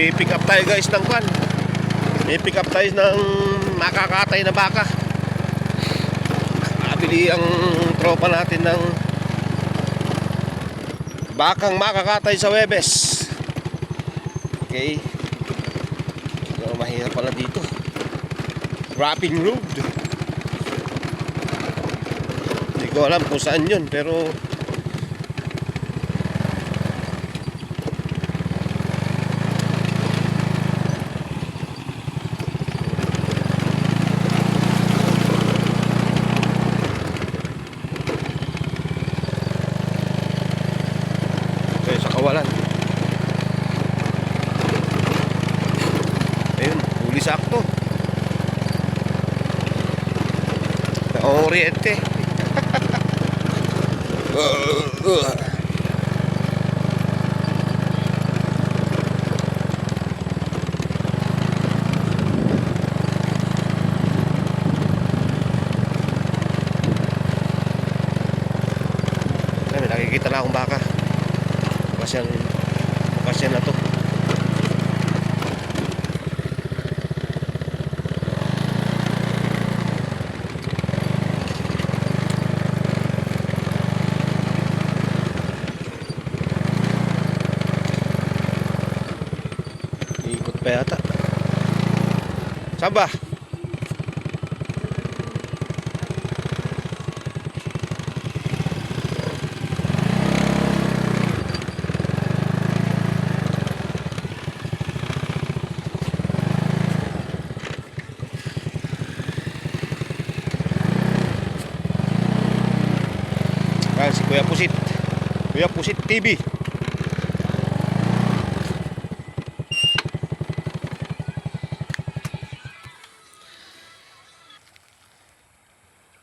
May pick up tayo guys ng kwan. May pick up tayo ng makakatay na baka. Nabili ang tropa natin ng bakang makakatay sa Webes. Okay. So, mahirap pala dito. Wrapping road. Hindi ko alam kung saan yun, pero sa Kawalan. Ayun, huli sakto. Oriente. Ay, nakikita na akong baka. Bukas yan na to. Ikot pa yata. Saan ba? Si Kuya Pusit TV.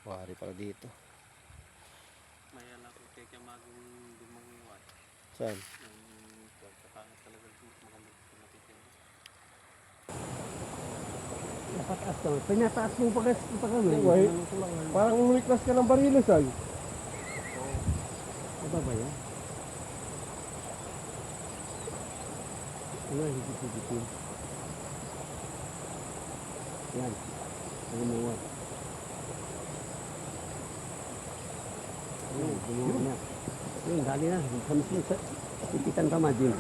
Wari pala dito. May anak ko kaya maging dumanguan. Saan? Yung pagkakakas talaga magandang pinatitin. Napataas to. Pinataas mo pa kami. Parang umiklas ka ng barilos ay. Ano ba yan? Ano, higit-higitin. Yan. Gumuha. Ayun, gumuha na. Ayun, dali na. Kami sa ipitan pa madin.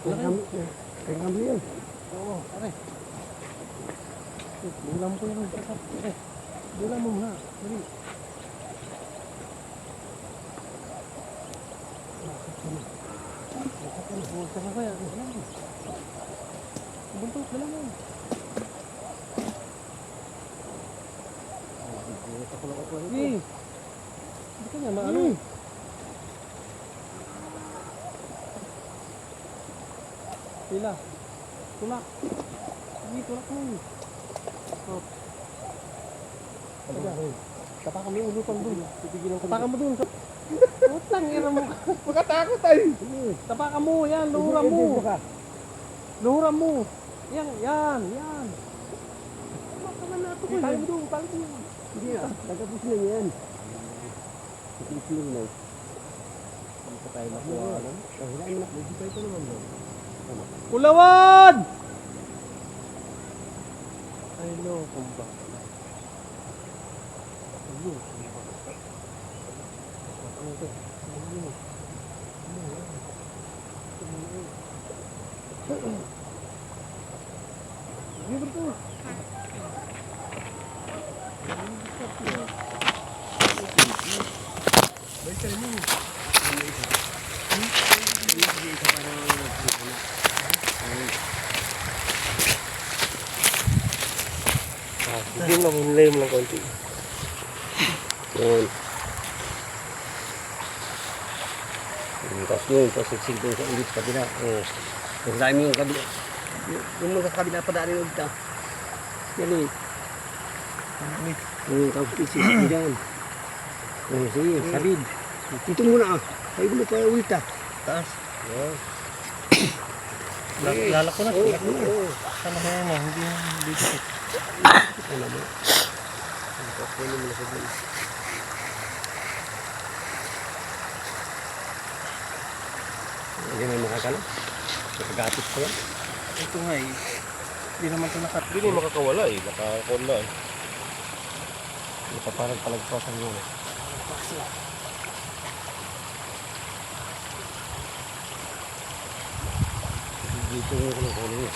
Kaya kami yan. Oo, pare. Bulam ko yung kasap. Bulam mo ha. Dali. Huwag ka na kaya. Buntot, dala mo. Hindi ka nga maano. Sila. Tulak. Hindi, tulak mo. Oh. Tapakan mo yung ulutan doon. Tapakan mo doon. Utang, ira mo. Pagkatakot ay. Tapakan mo, yan. Luhuran mo. Luhuran mo. Yan. Tapakan na ito ko. Tayo mo doon. Tayo mo. Hindi ah, tagapos na yan. Ikikiling na. Hindi pa tayo makuha. Wala mo na, may dipay pa naman doon. Kulawan! Ay, no, kumba. Ayun. Ano ito? Ano ito? Hindi lang, hinlay mo lang konti. Yun. Tapos yun, tapos sigsig doon sa ulit sa kabila. Yung dami yung kabila. Yung mga kabila pa dali ulit ah. Yan eh. Tapos sigsig dyan. Sige, sabid. Dito muna ah. Kayo muna pa ulit ah. Taas. Yan. Lalak ko na. Sana kaya mo, hindi dito. Ano mo? Tapos yun mo na sabid. Hindi na makakala. Nakagapit pa yan. Ito nga eh. Hindi naman ito nakat. Hindi na makakawala eh. Nakakawala eh. Parang palagpasan mo. Dito yung kulo niya.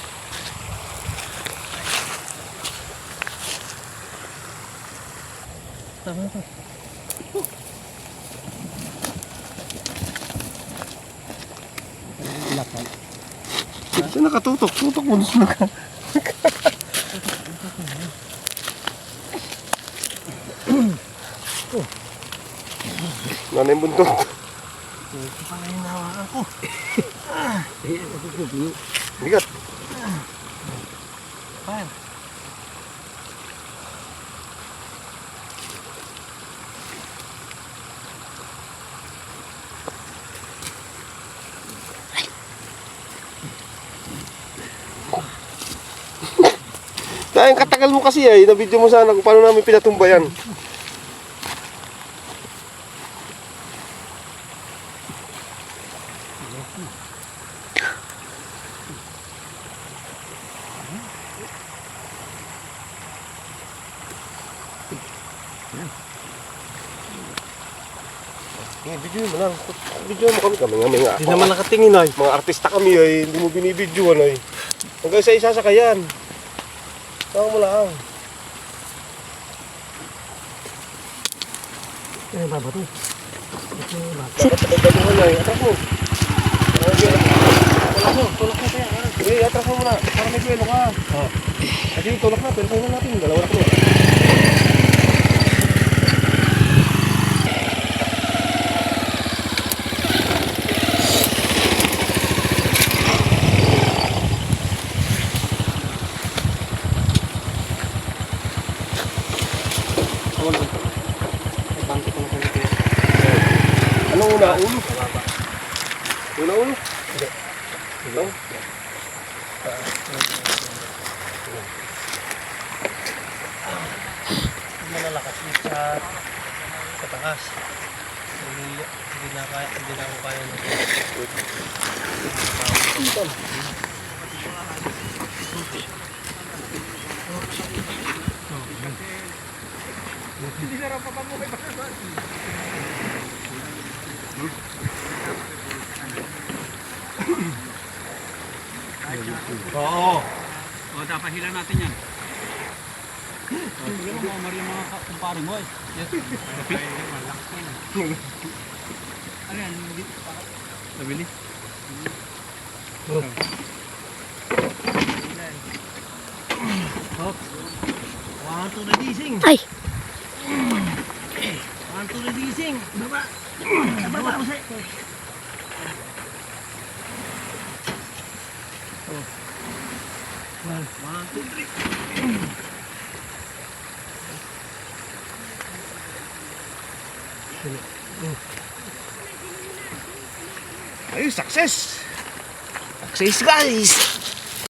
Tama ito. Lakad. Ito nakatutok. Tutok mo doon na. Nanay buntot. Ito pala yung nawakan ko. Bigat. Pan. Dahil katagal mo kasi ay, na-video mo sana kung paano namin pinatumba yan. Video mo lang. Video mo kami nga. Hindi naman nakatingin ay. Mga artista kami ay, hindi mo binibidyoan ay. Hanggang sa isasakayan. Saka mo lang. Ano ba ba ito? Dapat pagdaluhan ay. Atras mo. Tulak mo kaya. Sige, atras mo muna. Para may kwelo ka. Kasi tulak na. Pero na natin. Dalawa na ko. Anong una? Ulo? Ulo? Hindi. Ito? Malalakas sa taas. Hindi na ako kaya na. Oo. O, dapat hila natin yan. Hindi mo mamari yung mga kumpare mo eh. Yes. Ano yan? Nabili? Hop. 1, 2 releasing. Ay! 1, 2 releasing. Baba. Baba po siya. 1, 2, 3. Ayun, success! Success guys!